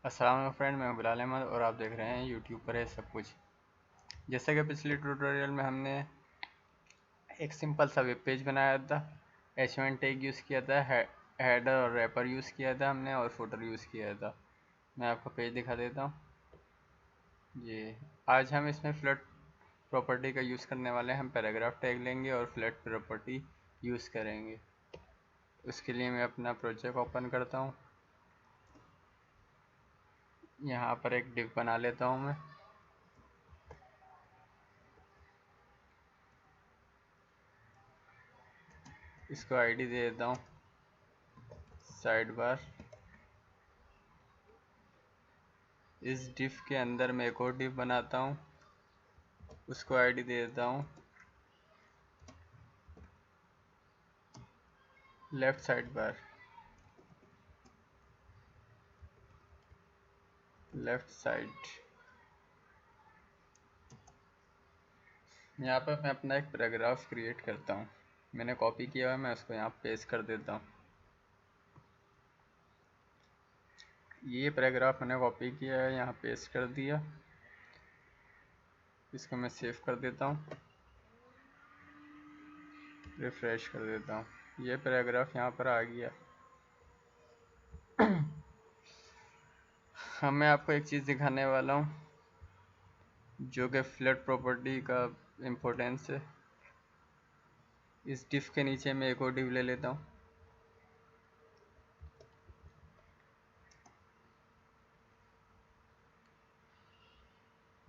अस्सलाम वालेकुम फ्रेंड, मैं बिलाल अहमद और आप देख रहे हैं यूट्यूब पर है सब कुछ। जैसे कि पिछले ट्यूटोरियल में हमने एक सिंपल सा वेब पेज बनाया था, H1 टैग यूज़ किया था, हेडर और रैपर यूज़ किया था हमने और फुटर यूज़ किया था। मैं आपको पेज दिखा देता हूँ। ये आज हम इसमें फ्लड प्रॉपर्टी का यूज़ करने वाले हैं। हम पैराग्राफ टैग लेंगे और फ्लड प्रॉपर्टी यूज़ करेंगे। उसके लिए मैं अपना प्रोजेक्ट ओपन करता हूँ। यहाँ पर एक डिव बना लेता हूँ मैं। इसको आईडी दे देता हूँ साइड बार। इस डिफ के अंदर मैं एक और डिफ बनाता हूँ, उसको आईडी दे देता हूँ left side bar. Left side यहाँ पर मैं अपना एक पैराग्राफ क्रिएट करता हूँ। मैंने कॉपी किया हुआ है, मैं उसको यहाँ पेस्ट कर देता हूँ। ये पैराग्राफ मैंने कॉपी किया है, यहाँ पेस्ट कर दिया। इसको मैं सेव कर देता हूँ, रिफ्रेश कर देता हूँ। ये पैराग्राफ यहाँ पर आ गया। अब मैं आपको एक चीज़ दिखाने वाला हूँ जो कि फ्लड प्रॉपर्टी का इम्पोर्टेंस है। इस डिफ के नीचे मैं एक और डिव ले लेता हूँ।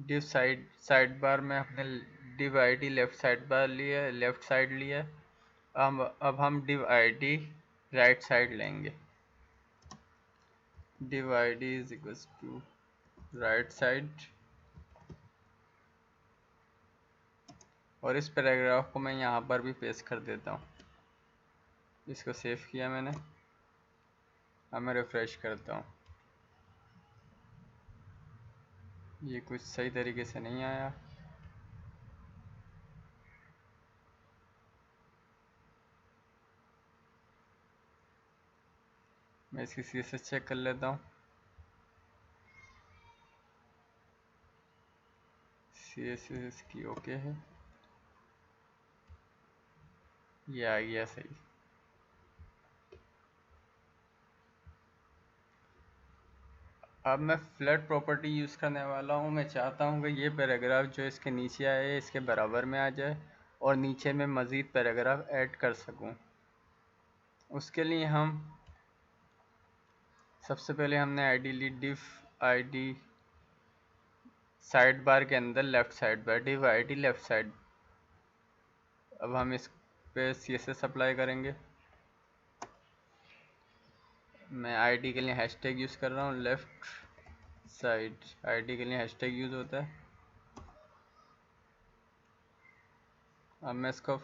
डिव साइड बार में हमने div ID left side bar लिया, लेफ्ट साइड लिया। अब हम डिव आईडी राइट साइड लेंगे। div id is equals to right side, और इस पैराग्राफ को मैं यहाँ पर भी पेस्ट कर देता हूँ। इसको सेव किया मैंने। अब मैं रिफ्रेश करता हूँ। ये कुछ सही तरीके से नहीं आया। मैं इसकी CSS चेक कर लेता हूँ। CSS की ओके है, ये आ गया सही। अब मैं फ्लड प्रॉपर्टी यूज़ करने वाला हूँ। मैं चाहता हूँ कि ये पैराग्राफ जो इसके नीचे आए इसके बराबर में आ जाए और नीचे में मज़ीद पैराग्राफ ऐड कर सकूँ। उसके लिए हम सबसे पहले हमने आईडी ली डिफ आईडी साइड बार के अंदर left side bar, div ID left side. अब हम इस पे CSS अप्लाई करेंगे। मैं आईडी के लिए हैशटैग यूज़ कर रहा हूँ, लेफ्ट साइड आईडी के लिए हैशटैग यूज़ होता है। अब मैं इसको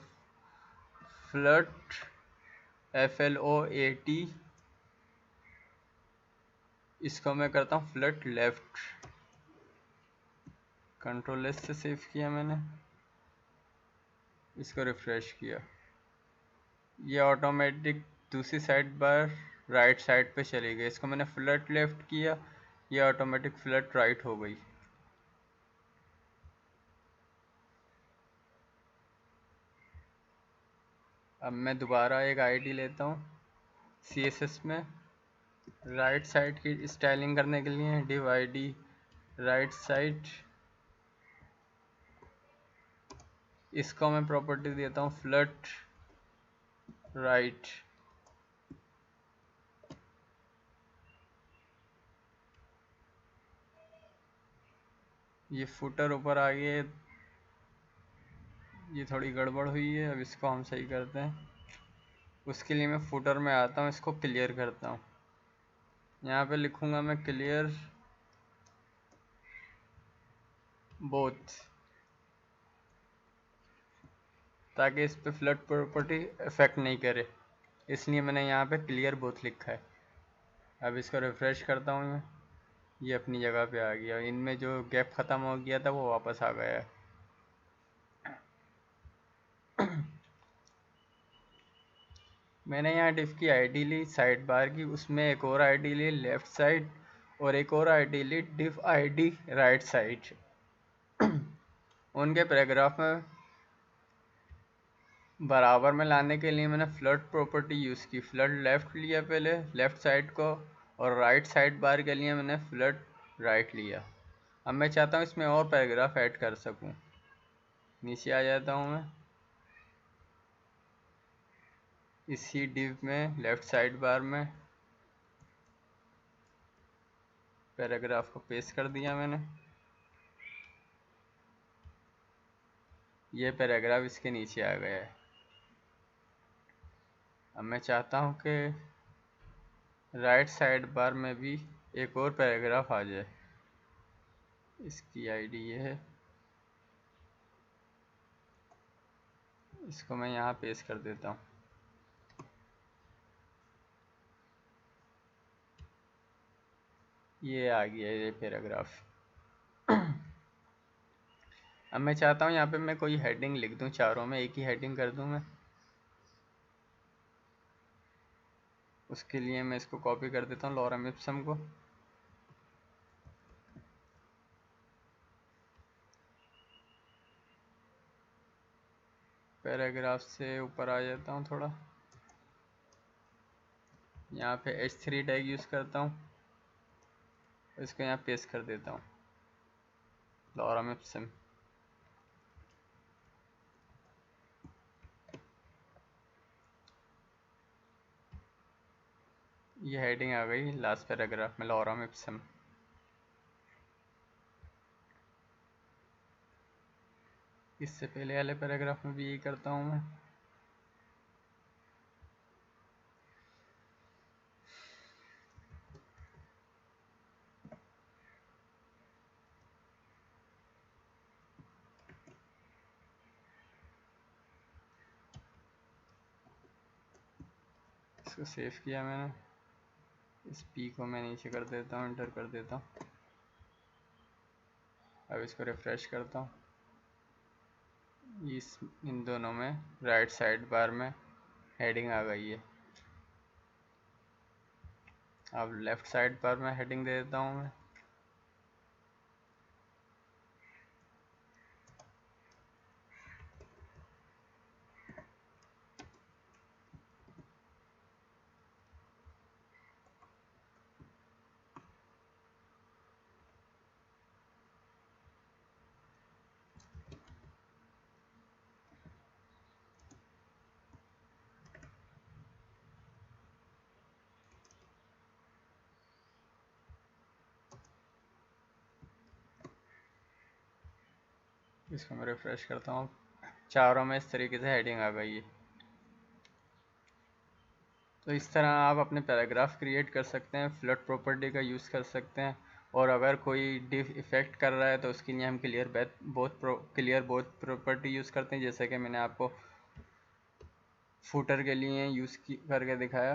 फ्लड FLOAT, इसको मैं करता हूँ फ्लड लेफ्ट। कंट्रोल S से सेव किया मैंने, इसको रिफ्रेश किया। ये ऑटोमेटिक दूसरी साइड बार राइट साइड पे चली गई। इसको मैंने फ्लड लेफ्ट किया, ये ऑटोमेटिक फ्लड राइट हो गई। अब मैं दोबारा एक आईडी लेता हूँ CSS में। राइट साइड की स्टाइलिंग करने के लिए डिव आईडी राइट साइड, इसको मैं प्रॉपर्टी देता हूँ फ्लड राइट। ये फुटर ऊपर आ गया, ये थोड़ी गड़बड़ हुई है। अब इसको हम सही करते हैं। उसके लिए मैं फुटर में आता हूँ, इसको क्लियर करता हूँ। यहाँ पे लिखूँगा मैं क्लियर बोथ, ताकि इस पे फ्लड प्रॉपर्टी इफेक्ट नहीं करे, इसलिए मैंने यहाँ पे क्लियर बोथ लिखा है। अब इसको रिफ्रेश करता हूँ मैं, ये अपनी जगह पे आ गया। इनमें जो गैप ख़त्म हो गया था वो वापस आ गया है। मैंने यहाँ डिफ की आईडी ली साइड बार की, उसमें एक और आईडी ली लेफ़्ट साइड, और एक और ideally div id right side. उनके पैराग्राफ में बराबर में लाने के लिए मैंने फ्लड प्रॉपर्टी यूज़ की। फ्लड लेफ़्ट लिया पहले, लेफ़्ट साइड को, और राइट साइड बार के लिए मैंने फ्लड राइट लिया। अब मैं चाहता हूँ इसमें और पैराग्राफ ऐड कर सकूँ। नीचे आ जाता हूँ मैं, इसी डिव में लेफ़्ट साइड बार में पैराग्राफ को पेस्ट कर दिया मैंने। ये पैराग्राफ इसके नीचे आ गया है। अब मैं चाहता हूँ कि राइट साइड बार में भी एक और पैराग्राफ आ जाए। इसकी आईडी ये है, इसको मैं यहाँ पेस्ट कर देता हूँ। ये आ गया ये पैराग्राफ। अब मैं चाहता हूँ यहाँ पे मैं कोई हेडिंग लिख दूँ, चारों में एक ही हेडिंग कर दूँ मैं। उसके लिए मैं इसको कॉपी कर देता हूँ लॉरम इप्सम को। पैराग्राफ से ऊपर आ जाता हूँ थोड़ा, यहाँ पे h3 टैग यूज़ करता हूँ, इसको यहाँ पेस्ट कर देता हूँ लॉरम इप्सम। ये हेडिंग आ गई लास्ट पैराग्राफ में, लॉरम इप्सम। इससे पहले वाले पैराग्राफ में भी यही करता हूँ मैं। इसको सेव किया मैंने, इस पी को मैं नीचे कर देता हूँ, एंटर कर देता हूँ। अब इसको रिफ्रेश करता हूँ, इन दोनों में राइट साइड बार में हेडिंग आ गई है। अब लेफ़्ट साइड बार में हेडिंग दे देता हूँ मैं। इसको मैं रिफ्रेश करता हूँ, चारों में इस तरीके से हेडिंग आ गई है। तो इस तरह आप अपने पैराग्राफ क्रिएट कर सकते हैं, फ्लड प्रॉपर्टी का यूज़ कर सकते हैं। और अगर कोई डिफ इफ़ेक्ट कर रहा है तो उसके लिए हम क्लियर बोथ प्रॉपर्टी यूज़ करते हैं, जैसे कि मैंने आपको फूटर के लिए करके दिखाया।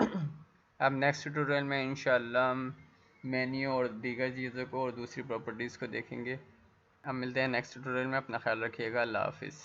अब नेक्स्ट ट्यूटोरियल में इंशाल्लाह हम मेन्यू और दीगर चीज़ों को और दूसरी प्रॉपर्टीज़ को देखेंगे। अब मिलते हैं नेक्स्ट ट्यूटोरियल में। अपना ख्याल रखिएगा। अल्लाह हाफिज़।